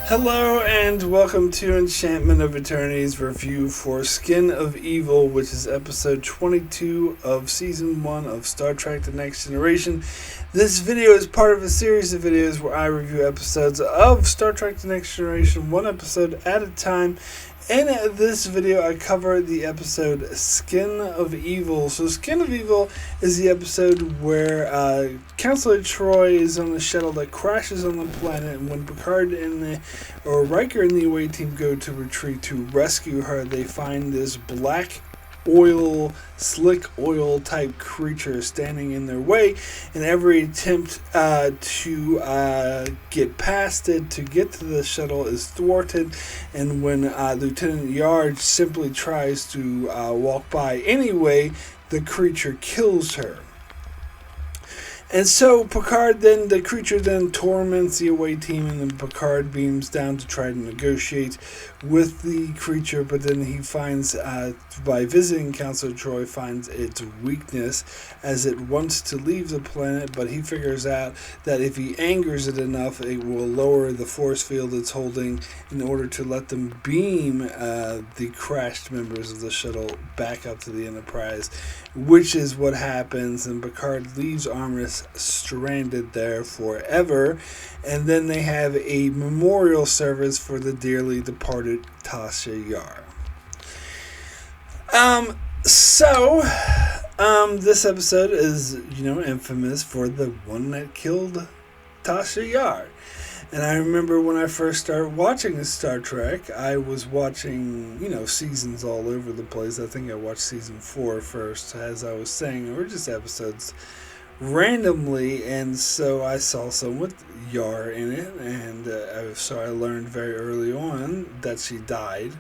Hello and welcome to Enchantment of Eternity's review for Skin of Evil, which is episode 22 of season 1 of Star Trek The Next Generation. This video is part of a series of videos where I review episodes of Star Trek The Next Generation, one episode at a time. In this video, I cover the episode Skin of Evil. So Skin of Evil is the episode where Counselor Troy is on the shuttle that crashes on the planet, and when Picard or Riker and the away team go to retreat to rescue her, they find this slick oil type creature standing in their way, and every attempt to get past it, to get to the shuttle, is thwarted. And when Lieutenant Yard simply tries to walk by anyway, the creature kills her. And so the creature then torments the away team, and then Picard beams down to try to negotiate with the creature, but then he finds, by visiting Counselor Troy, finds its weakness as it wants to leave the planet, but he figures out that if he angers it enough, it will lower the force field it's holding in order to let them beam the crashed members of the shuttle back up to the Enterprise, which is what happens, and Picard leaves Armis stranded there forever. And then they have a memorial service for the dearly departed Tasha Yar. This episode is, infamous for the one that killed Tasha Yar. And I remember when I first started watching Star Trek, I was watching, seasons all over the place. I think I watched season 4 first, as I was saying, or just episodes randomly, and so I saw some with Yar in it, and so I learned very early on that she died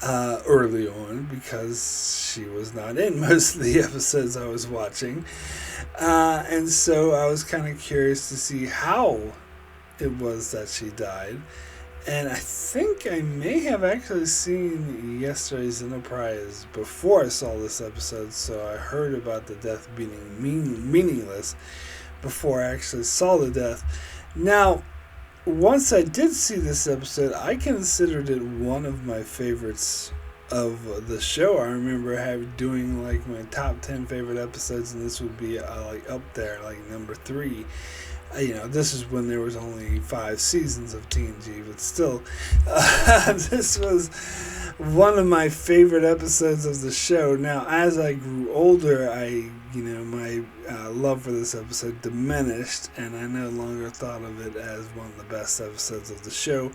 early on, because she was not in most of the episodes I was watching, and so I was kind of curious to see how it was that she died. And I think I may have actually seen yesterday's Enterprise before I saw this episode, so I heard about the death being meaningless before I actually saw the death. Now, once I did see this episode, I considered it one of my favorites of the show. I remember doing like my top 10 favorite episodes, and this would be up there, like number 3. This is when there was only 5 seasons of TNG, but still, this was one of my favorite episodes of the show. Now, as I grew older, my love for this episode diminished, and I no longer thought of it as one of the best episodes of the show.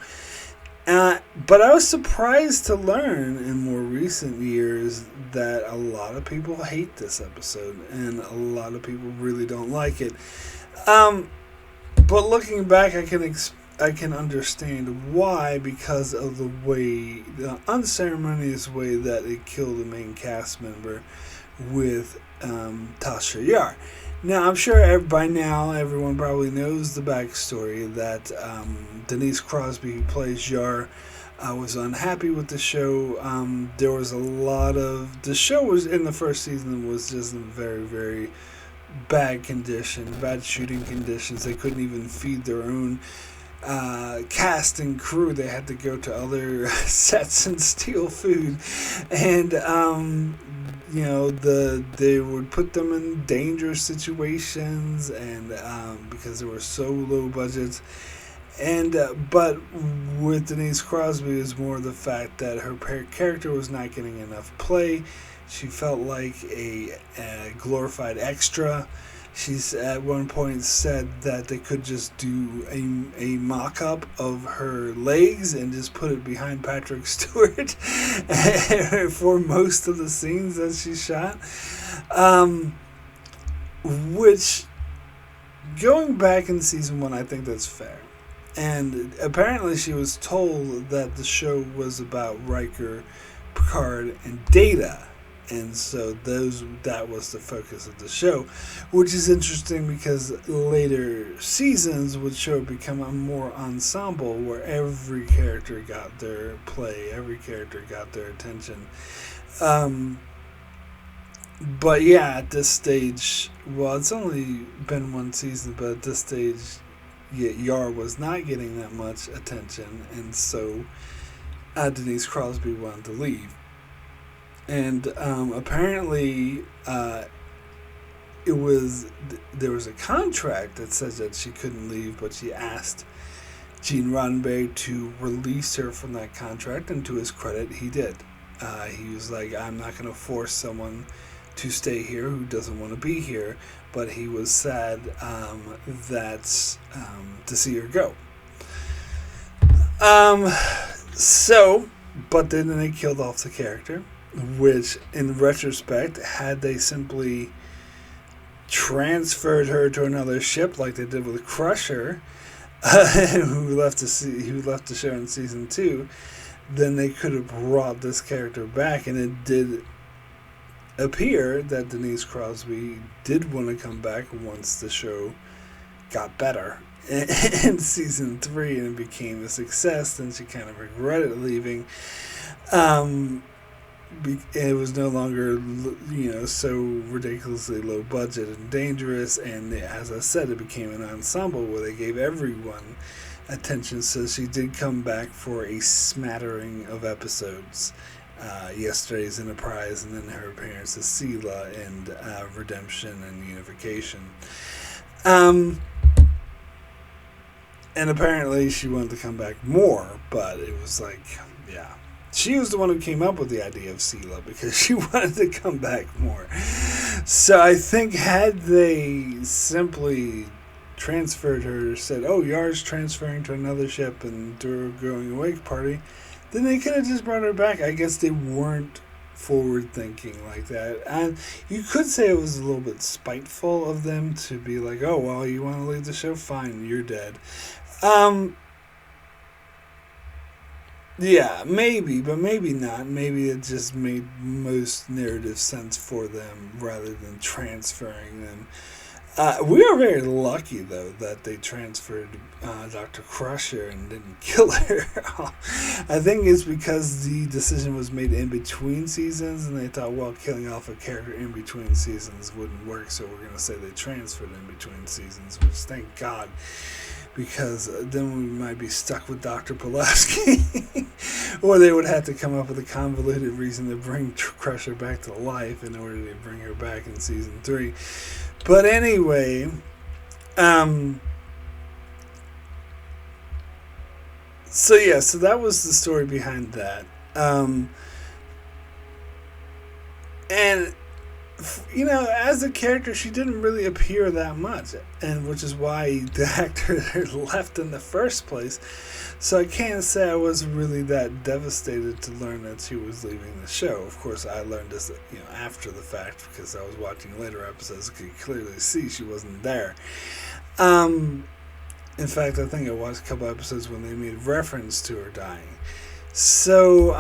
But I was surprised to learn in more recent years that a lot of people hate this episode, and a lot of people really don't like it. But looking back, I can understand why, because of the unceremonious way that it killed a main cast member with Tasha Yar. Now, I'm sure by now everyone probably knows the backstory that Denise Crosby, who plays Yar, was unhappy with the show. There was the show was in the first season was just in very, very bad shooting conditions. They couldn't even feed their own cast and crew. They had to go to other sets and steal food, and they would put them in dangerous situations, and because they were so low budgets. And but with Denise Crosby, is more the fact that her character was not getting enough play. She felt like a glorified extra. She's at one point said that they could just do a mock-up of her legs and just put it behind Patrick Stewart for most of the scenes that she shot. Which, going back in season 1, I think that's fair. And apparently she was told that the show was about Riker, Picard, and Data. And so that was the focus of the show, which is interesting because later seasons would become a more ensemble where every character got their play, every character got their attention. But yeah, at this stage, well, it's only been one season, but at this stage, Yar was not getting that much attention, and so Denise Crosby wanted to leave. And apparently, there was a contract that says that she couldn't leave, but she asked Gene Roddenberry to release her from that contract, and to his credit, he did. He was like, I'm not going to force someone to stay here who doesn't want to be here, but he was sad to see her go. But then they killed off the character, which, in retrospect, had they simply transferred her to another ship like they did with Crusher, who left the show in season 2, then they could have brought this character back, and it did appear that Denise Crosby did want to come back once the show got better in season 3 and it became a success. Then she kind of regretted leaving. It was no longer, so ridiculously low budget and dangerous, and as I said, it became an ensemble where they gave everyone attention. So she did come back for a smattering of episodes. Yesterday's Enterprise, and then her appearance as Sela and Redemption and Unification. And apparently she wanted to come back more, but it was like, yeah. She was the one who came up with the idea of Sela because she wanted to come back more. So I think had they simply transferred her, said, oh, Yar's transferring to another ship and they're going away party, then they could have just brought her back. I guess they weren't forward thinking like that. And you could say it was a little bit spiteful of them to be like, oh, well, you want to leave the show? Fine, you're dead. Yeah, maybe, but maybe not. Maybe it just made most narrative sense for them rather than transferring them. We are very lucky, though, that they transferred Dr. Crusher and didn't kill her. I think it's because the decision was made in between seasons, and they thought, well, killing off a character in between seasons wouldn't work, so we're going to say they transferred in between seasons, which, thank God, because then we might be stuck with Dr. Pulaski. Or they would have to come up with a convoluted reason to bring Crusher back to life in order to bring her back in season 3. But anyway, so that was the story behind that. And, as a character, she didn't really appear that much, and which is why the actor left in the first place. So I can't say I was really that devastated to learn that she was leaving the show. Of course, I learned this, after the fact, because I was watching later episodes. I could clearly see she wasn't there. In fact, I think I watched a couple episodes when they made reference to her dying. So,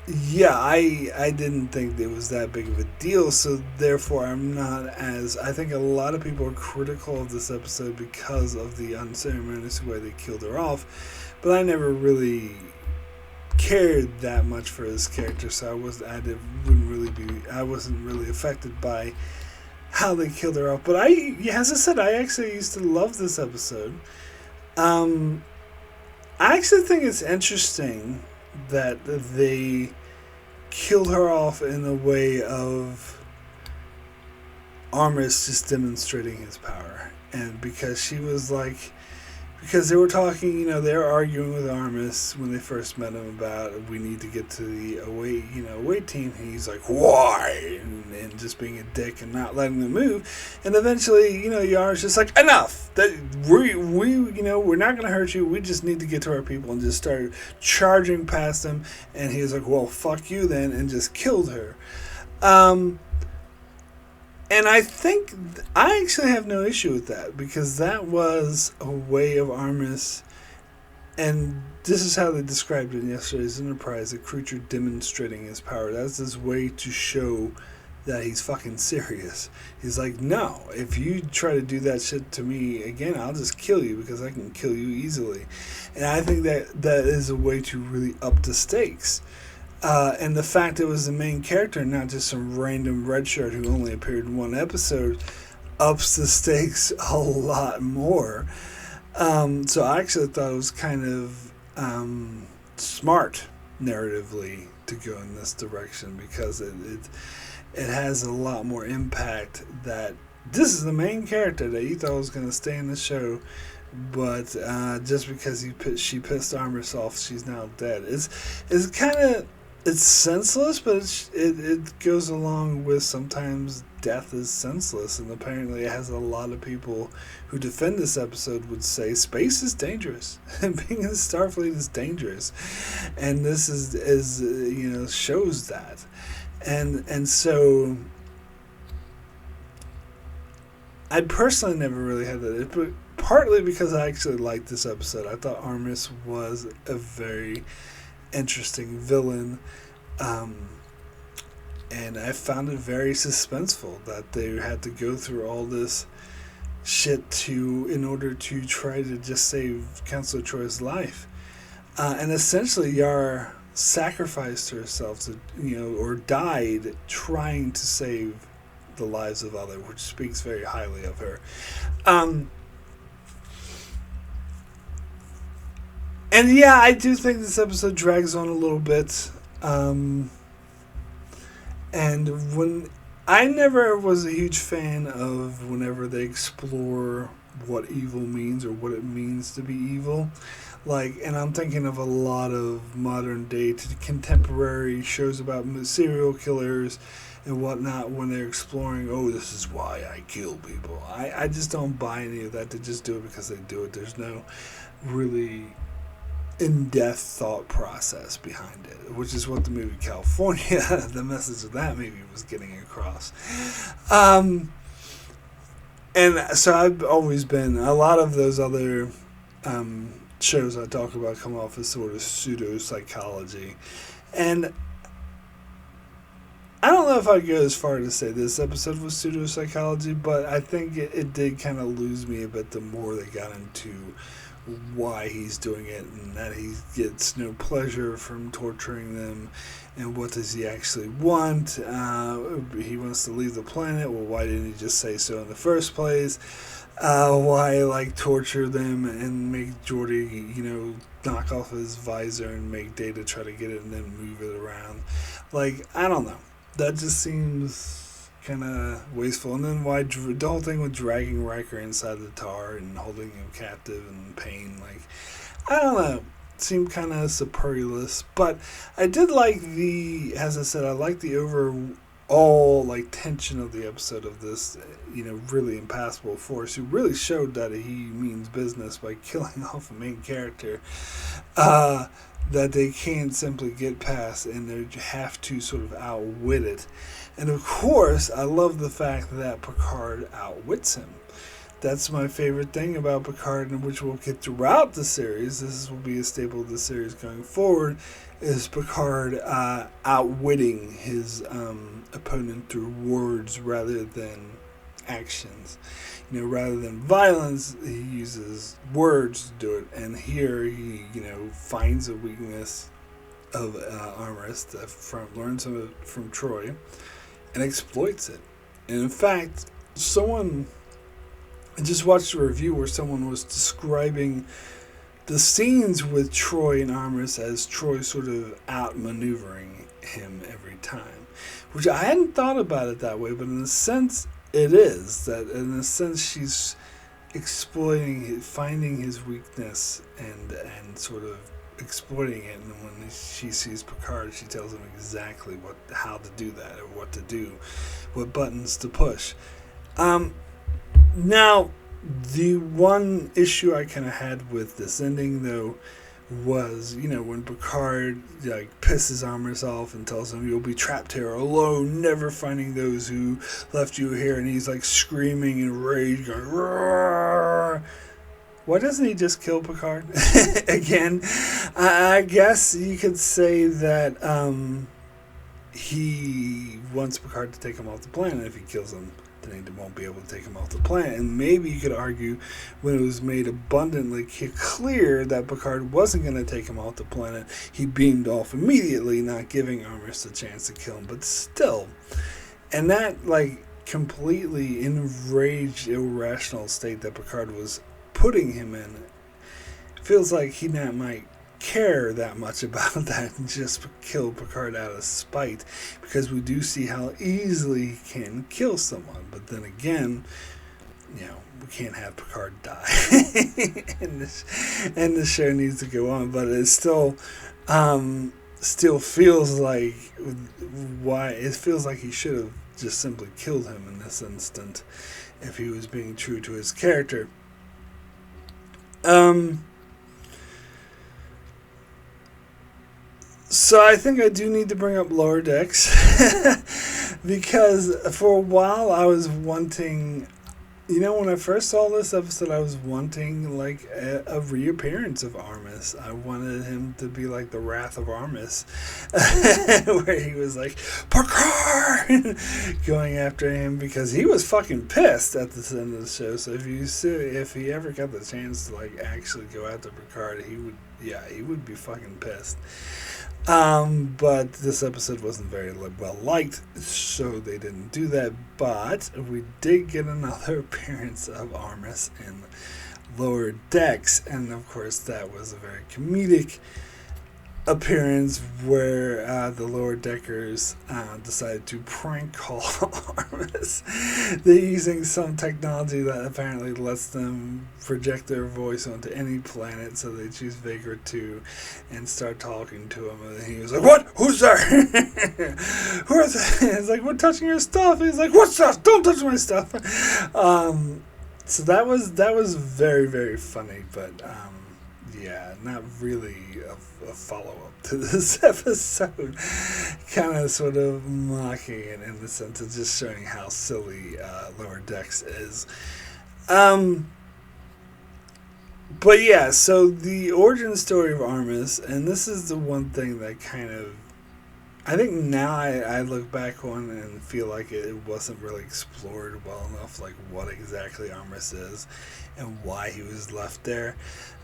I didn't think it was that big of a deal, so therefore I'm not as... I think a lot of people are critical of this episode because of the unceremonious way they killed her off, but I never really cared that much for his character, so I wasn't really affected by how they killed her off. But as I said, I actually used to love this episode. I actually think it's interesting that they killed her off in the way of Armis just demonstrating his power. And because they were talking, they were arguing with Armis when they first met him about, we need to get to the away team. And he's like, why? And just being a dick and not letting them move. And eventually, Yar's just like, enough. That we're not going to hurt you. We just need to get to our people, and just started charging past them. And he was like, well, fuck you then, and just killed her. And I think I actually have no issue with that, because that was a way of Armis, and this is how they described it in yesterday's Enterprise, a creature demonstrating his power. That's his way to show that he's fucking serious. He's like, no, if you try to do that shit to me again, I'll just kill you, because I can kill you easily. And I think that is a way to really up the stakes. And the fact it was the main character, not just some random red shirt who only appeared in one episode, ups the stakes a lot more. So I actually thought it was kind of smart narratively to go in this direction, because it has a lot more impact. That this is the main character that you thought was going to stay in the show, but just because she pissed Armis off, she's now dead. It's kind of, it's senseless, but it goes along with sometimes death is senseless, and apparently it has a lot of people who defend this episode would say space is dangerous and being in Starfleet is dangerous, and this is shows that, and so I personally never really had that, but partly because I actually liked this episode. I thought Armis was a very interesting villain. And I found it very suspenseful that they had to go through all this shit in order to try to just save Counselor Troy's life. And essentially Yara sacrificed herself or died trying to save the lives of others, which speaks very highly of her. And yeah, I do think this episode drags on a little bit. And when I never was a huge fan of whenever they explore what evil means or what it means to be evil. And I'm thinking of a lot of modern day contemporary shows about serial killers and whatnot when they're exploring, this is why I kill people. I just don't buy any of that. They just do it because they do it. There's no really in-depth thought process behind it, which is what the movie California, the message of that movie was getting across. And so I've always been, a lot of those other shows I talk about come off as sort of pseudo-psychology. And I don't know if I'd go as far to say this episode was pseudo-psychology, but I think it did kind of lose me a bit the more they got into why he's doing it, and that he gets no pleasure from torturing them, and what does he actually want. He wants to leave the planet. Well, why didn't he just say so in the first place? Why torture them and make Geordi knock off his visor and make Data try to get it and then move it around? I don't know, that just seems kind of wasteful. And then why the whole thing with dragging Riker inside the tar and holding him captive and pain, I don't know, it seemed kind of superfluous. But I did like as I said, I like the overall tension of the episode of this really impassable force who really showed that he means business by killing off a main character that they can't simply get past, and they have to sort of outwit it. And of course, I love the fact that Picard outwits him. That's my favorite thing about Picard, and which we'll get throughout the series. This will be a staple of the series going forward, is Picard outwitting his opponent through words rather than actions. Rather than violence, he uses words to do it. And here he, finds a weakness of Armis, learns of it from Troy, and exploits it. And in fact, I just watched a review where someone was describing the scenes with Troy and Armis as Troy sort of outmaneuvering him every time, which I hadn't thought about it that way, but in a sense it is. That in a sense she's exploiting, finding his weakness and sort of exploiting it, and when she sees Picard, she tells him exactly how to do that, or what to do, what buttons to push. Now, the one issue I kind of had with this ending, though, was, when Picard pisses Armis off and tells him you'll be trapped here alone, never finding those who left you here, and he's screaming in rage, going, roar. Why doesn't he just kill Picard? Again, I guess you could say that he wants Picard to take him off the planet. If he kills him, then he won't be able to take him off the planet. And maybe you could argue, when it was made abundantly clear that Picard wasn't going to take him off the planet, he beamed off immediately, not giving Armis a chance to kill him. But still, and that, completely enraged, irrational state that Picard was putting him in, it feels like he not might care that much about that and just kill Picard out of spite, because we do see how easily he can kill someone. But then again, we can't have Picard die. and the show needs to go on, but it still feels like he should have just simply killed him in this instant if he was being true to his character. So I think I do need to bring up Lower Decks because for a while I was wanting, when I first saw this episode, I was wanting like a reappearance of Armis. I wanted him to be like the Wrath of Armis, where he was like, Picard, going after him, because he was fucking pissed at the end of the show. So if he ever got the chance to like actually go after Picard, he would be fucking pissed. But this episode wasn't very well liked, so they didn't do that. But we did get another appearance of Armis in Lower Decks, and of course that was a very comedic appearance where the Lower Deckers decided to prank call Armis. They're using some technology that apparently lets them project their voice onto any planet, so they choose Vagrant 2 and start talking to him, and he was like, "What? Who's there? Who is it?" It's like, "We're touching your stuff." He's like, "What stuff? Don't touch my stuff." So that was very, very funny, but not really a follow-up to this episode. Kind of sort of mocking it in the sense of just showing how silly Lower Decks is. But yeah, so the origin story of Armis, and this is the one thing that kind of, I think now I look back on and feel like it wasn't really explored well enough, like what exactly Armis is and why he was left there.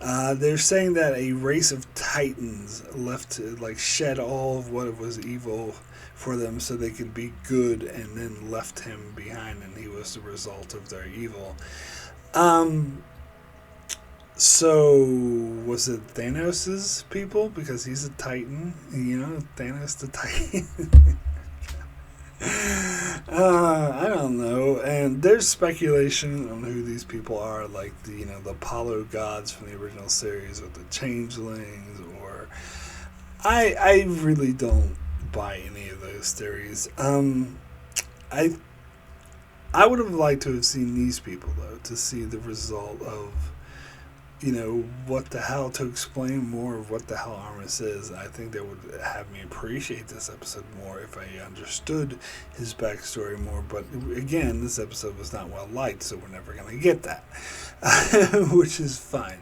They're saying that a race of Titans left to like shed all of what was evil for them so they could be good, and then left him behind, and he was the result of their evil. So, was it Thanos' people? Because he's a Titan. Thanos the Titan. I don't know. And there's speculation on who these people are, like the Apollo gods from the original series, or the changelings, or... I really don't buy any of those theories. I would have liked to have seen these people, though, to see the result of what the hell, to explain more of what the hell Armis is. I think that would have me appreciate this episode more if I understood his backstory more. But again, this episode was not well liked, so we're never going to get that, which is fine.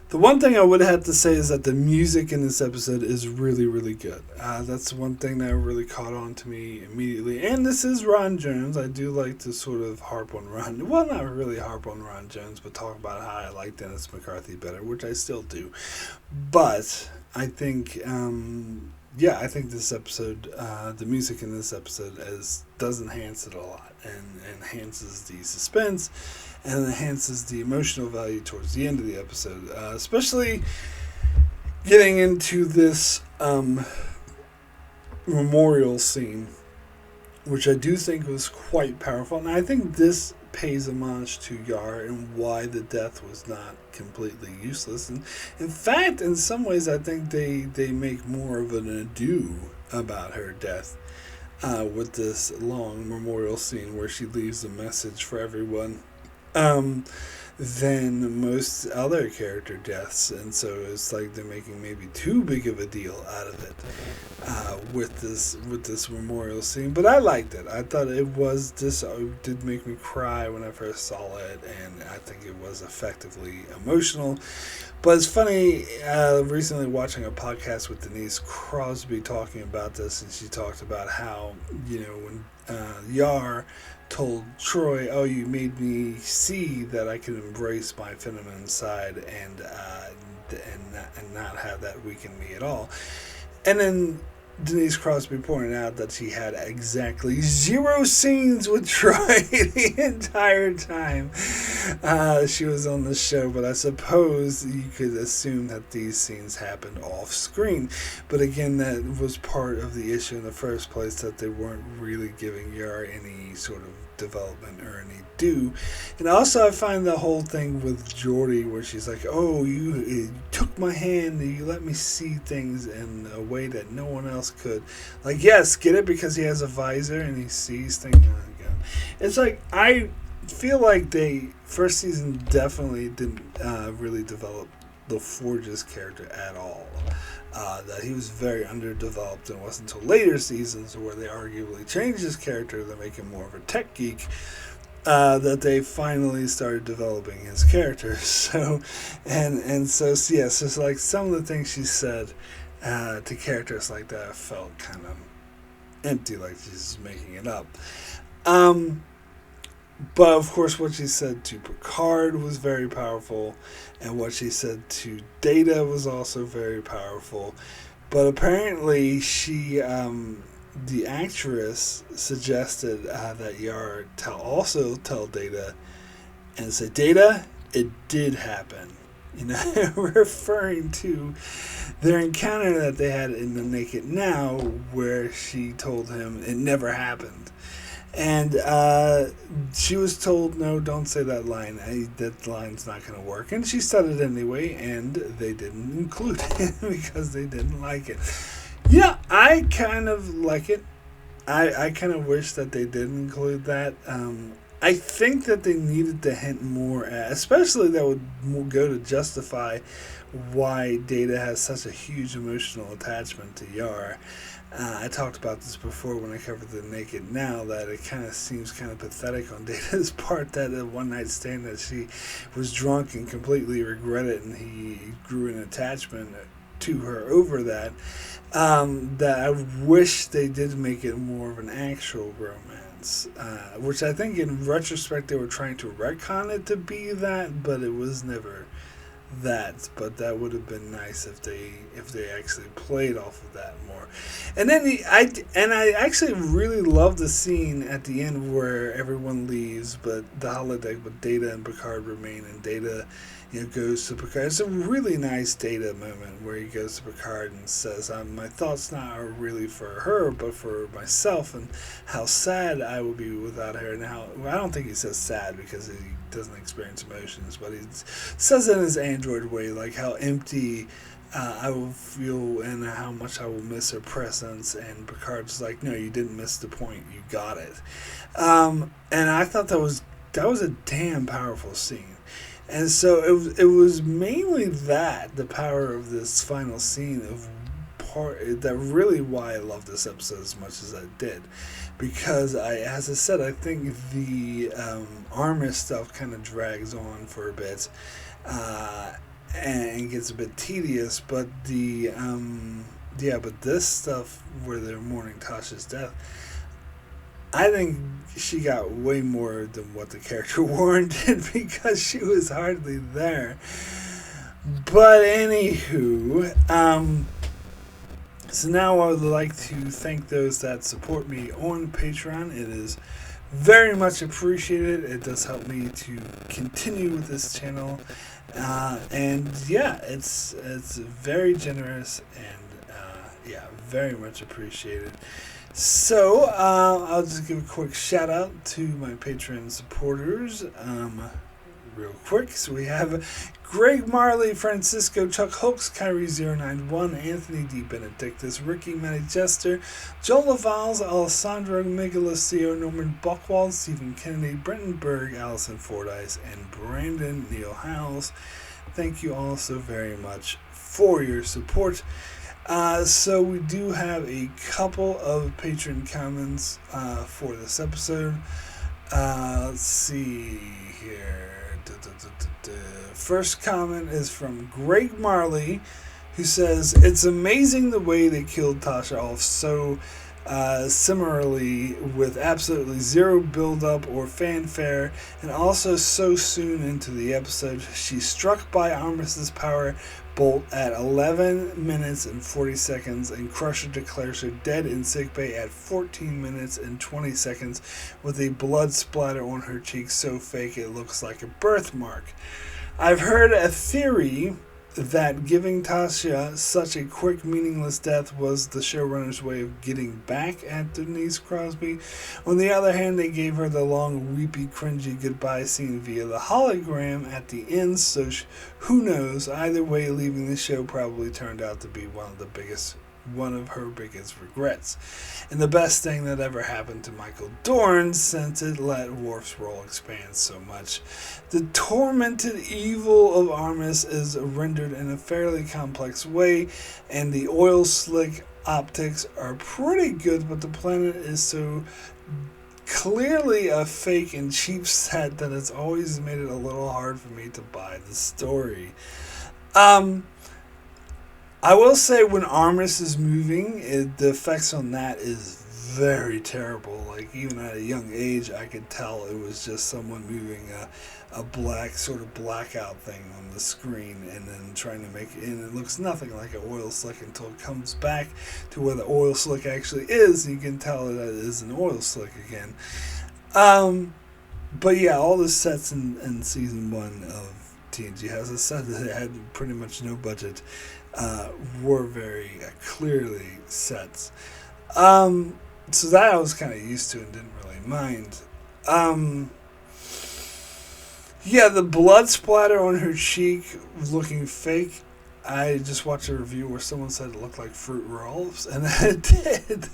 The one thing I would have to say is that the music in this episode is really, really good. That's one thing that really caught on to me immediately. And this is Ron Jones. I do like to sort of harp on Ron. Well, not really harp on Ron Jones, but talk about how I like Dennis McCarthy better, which I still do. But I think, I think this episode, the music in this episode does enhance it a lot, and enhances the suspense, and enhances the emotional value towards the end of the episode, especially getting into this memorial scene, which I do think was quite powerful. And I think this pays homage to Yar and why the death was not completely useless. And in fact, in some ways, I think they make more of an ado about her death with this long memorial scene where she leaves a message for everyone, than most other character deaths. And so it's like they're making maybe too big of a deal out of it with this memorial scene. But I liked it. I thought it did make me cry when I first saw it, and I think it was effectively emotional. But it's funny, recently watching a podcast with Denise Crosby talking about this, and she talked about how, when Yar told Troy, "Oh, you made me see that I could embrace my feminine side and not have that weaken me at all." And then Denise Crosby pointed out that she had exactly 0 scenes with Troy the entire time she was on the show, but I suppose you could assume that these scenes happened off screen. But again, that was part of the issue in the first place, that they weren't really giving Yar any sort of development or any due. And also I find the whole thing with Geordi where she's like, oh, you took my hand and you let me see things in a way that no one else could. Like, yes, get it, because he has a visor and he sees things. It's like, I feel like they first season definitely didn't really develop the Forge's character at all. That he was very underdeveloped, and it wasn't until later seasons where they arguably changed his character to make him more of a tech geek that they finally started developing his character. So, so yes, it's like some of the things she said to characters like that felt kind of empty, like she's making it up. But of course, what she said to Picard was very powerful, and what she said to Data was also very powerful. But apparently, the actress suggested that Yar also tell Data and say, Data, it did happen. Referring to their encounter that they had in The Naked Now, where she told him it never happened. And she was told, no, don't say that line. That line's not going to work. And she said it anyway, and they didn't include it because they didn't like it. Yeah, I kind of like it. I kind of wish that they did include that. I think that they needed to hint more at, especially that would go to justify why Data has such a huge emotional attachment to Yar. I talked about this before when I covered The Naked Now, that it kind of seems kind of pathetic on Data's part that a one-night stand that she was drunk and completely regretted, and he grew an attachment to her over that. That I wish they did make it more of an actual romance, which I think in retrospect they were trying to retcon it to be that, but it was never that. But that would have been nice if they actually played off of that more. And then I actually really love the scene at the end where everyone leaves, but the holodeck with Data and Picard remain, and Data goes to Picard. It's a really nice Data moment where he goes to Picard and says, my thoughts not are really for her, but for myself, and how sad I will be without her. And how, well, I don't think he says sad because he doesn't experience emotions, but he says it in his android way, like how empty I will feel and how much I will miss her presence. And Picard's like, no, you didn't miss the point, you got it. And I thought that was a damn powerful scene. And so it was mainly the power of this final scene that really why I love this episode as much as I did. Because as I said, I think the Armis stuff kind of drags on for a bit and gets a bit tedious, but but this stuff where they're mourning Tasha's death, I think she got way more than what the character warranted because she was hardly there. But anywho, so now I would like to thank those that support me on Patreon. It is very much appreciated. It does help me to continue with this channel. And yeah, it's very generous and very much appreciated. So, I'll just give a quick shout out to my Patreon supporters, real quick. So we have Greg Marley, Francisco, Chuck Hooks, Kyrie091, Anthony D. Benedictus, Ricky Matty Jester, Joel Lavals, Alessandro Migalacio, Norman Buchwald, Stephen Kennedy, Brenton Berg, Allison Fordyce, and Brandon Neal Howells. Thank you all so very much for your support. So we do have a couple of Patreon comments for this episode. Let's see here. First comment is from Greg Marley, who says, it's amazing the way they killed Tasha off so Similarly, with absolutely zero build-up or fanfare, and also so soon into the episode, she's struck by Armis's power bolt at 11 minutes and 40 seconds, and Crusher declares her dead in sickbay at 14 minutes and 20 seconds with a blood splatter on her cheek so fake it looks like a birthmark. I've heard a theory that giving Tasha such a quick, meaningless death was the showrunner's way of getting back at Denise Crosby. On the other hand, they gave her the long, weepy, cringy goodbye scene via the hologram at the end, so who knows? Either way, leaving the show probably turned out to be one of her biggest regrets, and the best thing that ever happened to Michael Dorn, since it let Worf's role expand so much. The tormented evil of Armis is rendered in a fairly complex way, and the oil slick optics are pretty good, but the planet is so clearly a fake and cheap set that it's always made it a little hard for me to buy the story. I will say when Armis is moving, the effects on that is very terrible. Like, even at a young age, I could tell it was just someone moving a black, sort of blackout thing on the screen and then trying to make it, and it looks nothing like an oil slick until it comes back to where the oil slick actually is, and you can tell that it is an oil slick again. But yeah, all the sets in season 1 of TNG has a set that had pretty much no budget. Were very clearly sets. So that I was kind of used to and didn't really mind. Yeah, the blood splatter on her cheek looking fake. I just watched a review where someone said it looked like fruit roll-ups, and it did.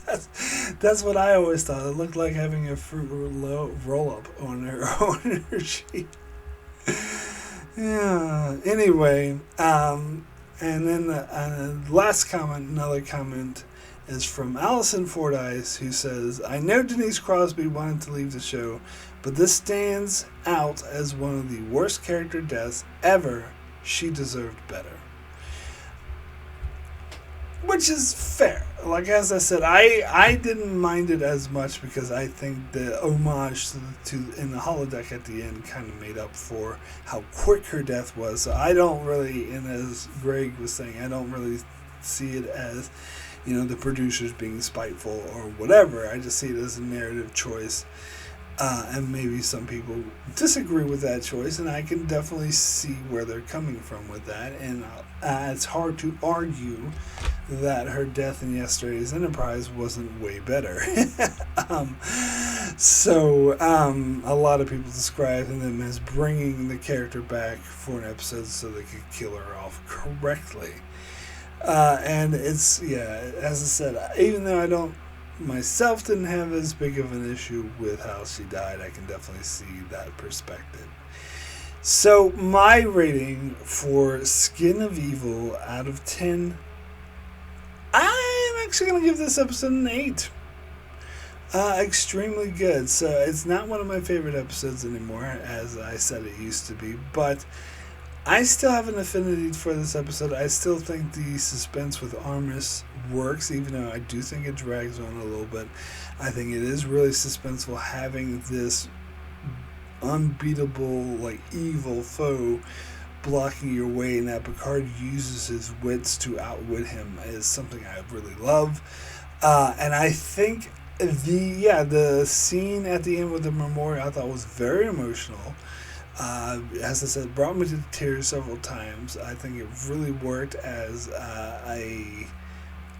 That's what I always thought. It looked like having a fruit roll-up on her cheek. Yeah. Anyway, and then the last comment, another comment, is from Allison Fordyce, who says, I know Denise Crosby wanted to leave the show, but this stands out as one of the worst character deaths ever. She deserved better. Which is fair. Like, as I said, I didn't mind it as much because I think the homage to in the holodeck at the end kind of made up for how quick her death was. So I don't really, and as Greg was saying, I don't really see it as, the producers being spiteful or whatever. I just see it as a narrative choice. And maybe some people disagree with that choice, and I can definitely see where they're coming from with that. And it's hard to argue that her death in yesterday's Enterprise wasn't way better. A lot of people describe them as bringing the character back for an episode so they could kill her off correctly. And it's, as I said, even though I don't myself didn't have as big of an issue with how she died, I can definitely see that perspective. So my rating for Skin of Evil out of 10, I'm actually going to give this episode an 8. Extremely good. So it's not one of my favorite episodes anymore, as I said it used to be, but I still have an affinity for this episode. I still think the suspense with Armis works, even though I do think it drags on a little bit. I think it is really suspenseful having this unbeatable, evil foe blocking your way, and that Picard uses his wits to outwit him is something I really love. And I think the scene at the end with the memorial I thought was very emotional. As I said, brought me to tears several times. I think it really worked as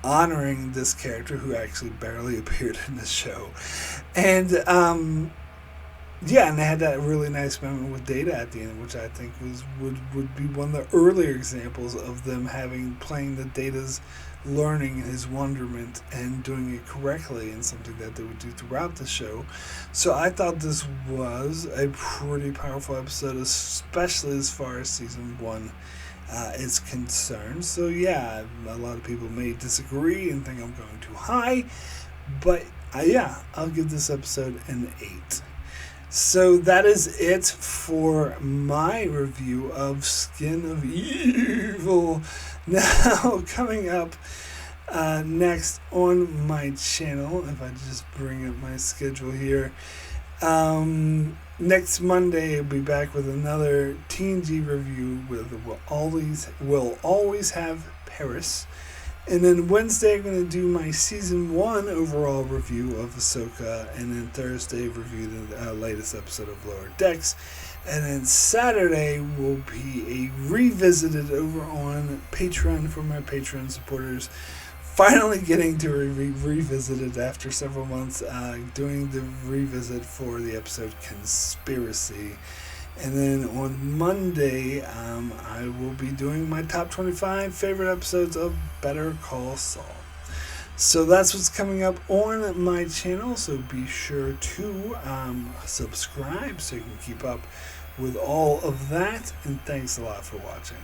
honoring this character who actually barely appeared in the show. And and they had that really nice moment with Data at the end, which I think would be one of the earlier examples of them playing the Data's learning his wonderment and doing it correctly, and something that they would do throughout the show. So I thought this was a pretty powerful episode, especially as far as season 1 is concerned. So a lot of people may disagree and think I'm going too high, but I'll give this episode an 8. So that is it for my review of Skin of Evil. Now, coming up, Next on my channel, if I just bring up my schedule here, next Monday I'll be back with another TNG review with Will Always Have Paris. And then Wednesday I'm going to do my Season 1 overall review of Ahsoka. And then Thursday review the latest episode of Lower Decks. And then Saturday will be a revisited over on Patreon for my Patreon supporters. Finally getting to revisit it after several months, doing the revisit for the episode Conspiracy. And then on Monday, I will be doing my top 25 favorite episodes of Better Call Saul. So that's what's coming up on my channel, so be sure to subscribe so you can keep up with all of that. And thanks a lot for watching.